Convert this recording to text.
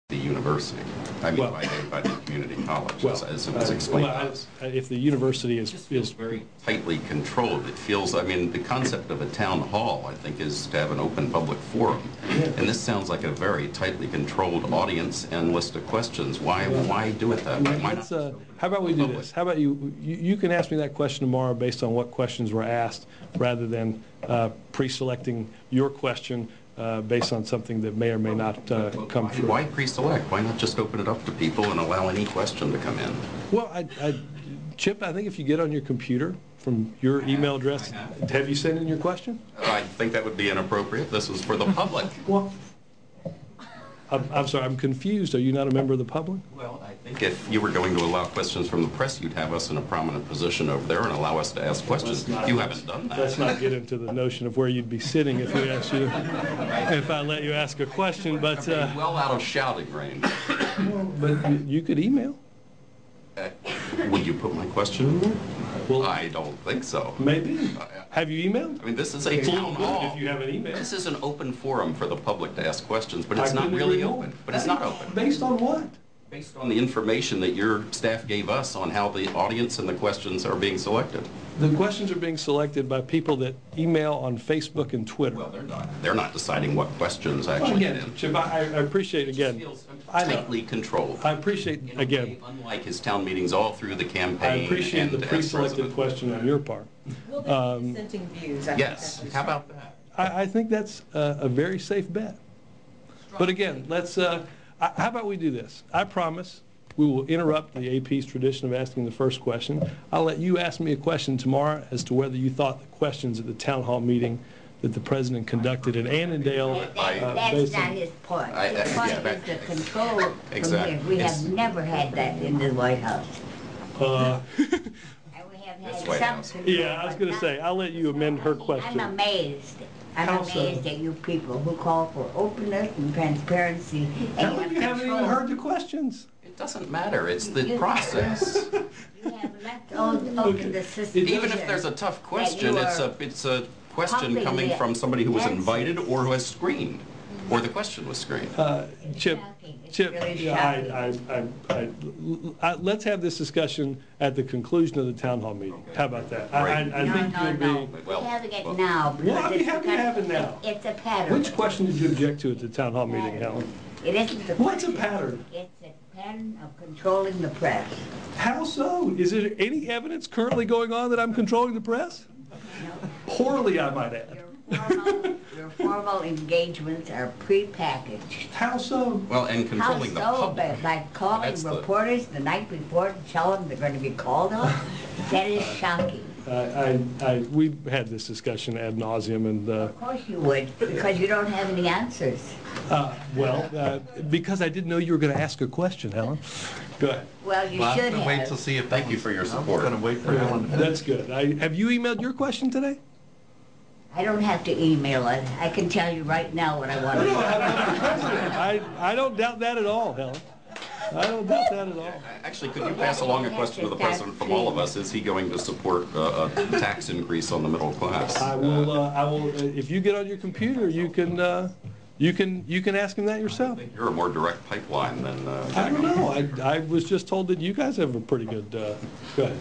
the university. I mean, Well, by the community college, well, as it was explained to well, us. if the university It just feels is very tightly controlled. It feels, I mean, the concept of a town hall, I think, is to have an open public forum. And this sounds like a very tightly controlled audience and list of questions. Why do it that way? Why not? How about we do this? How about you can ask me that question tomorrow based on what questions were asked, rather than pre-selecting your question based on something that may or may not come through. Why pre-select? Why not just open it up to people and allow any question to come in? Well, Chip, I think if you get on your computer from your email address, have you sent in your question? I think that would be inappropriate. This is for the public. Well, I'm sorry, I'm confused. Are you not a member of the public? Well, I think if you were going to allow questions from the press, you'd have us in a prominent position over there and allow us to ask questions. You haven't done that. Let's not get into the notion of where you'd be sitting if we asked you, if I let you ask a question, but... well out of shouting range. But you could email. Would you put my question in there? Well, I don't think so. Maybe. Have you emailed? I mean, this is a town hall. If you have an email. This is an open forum for the public to ask questions, but it's not really open. But it's not open. Based on what? Based on the information that your staff gave us on how the audience and the questions are being selected. The questions are being selected by people that email on Facebook and Twitter. Well, they're not deciding what questions actually get in. Chip, I appreciate, again, It feels tightly controlled. I appreciate, again, unlike his town meetings all through the campaign. I appreciate the pre-selected question on your part. Will they be dissenting views? Yes, how about that? I think that's a very safe bet. But again, let's, how about we do this? I promise we will interrupt the AP's tradition of asking the first question. I'll let you ask me a question tomorrow as to whether you thought the questions at the town hall meeting that the president conducted in Annandale. That's not his point. His point is the control from here. We have never had that in the White House. And we have had some control. Yeah, I was going to say, I'll let you amend her question. I'm amazed. I'm amazed at you people who call for openness and transparency. How come you haven't even heard the questions? It doesn't matter. It's the process. You have left open the system. Even if there's a tough question, it's a question coming from somebody who was invited or who has screened, or the question was screened. Chip, let's have this discussion at the conclusion of the town hall meeting. How about that? I think you'll be... We're having it now. Well, I'd be happy to have it now. It's a pattern. Which question did you object to at the town hall meeting, Helen? It isn't the What's a pattern? It's a pattern of controlling the press. How so? Is there any evidence currently going on that I'm controlling the press? No. Poorly, I might add. Your formal engagements are prepackaged. How so? Well, and controlling the public. By calling reporters the night before to tell them they're going to be called on? That is shocking. We've had this discussion ad nauseum, and of course you would, because you don't have any answers. Because I didn't know you were going to ask a question, Helen. Go ahead. Well, you should have. Wait to see if. Thank you for your support. I'm going to wait for Helen. That's good. Have you emailed your question today? I don't have to email it. I can tell you right now what I want to say. I don't doubt that at all, Helen. I don't doubt that at all. Actually, could you pass along a question to the president from all of us? Is he going to support a tax increase on the middle class? I will. If you get on your computer, you can ask him that yourself. I think you're a more direct pipeline than. I don't know. I was just told that you guys have a pretty good. Go ahead.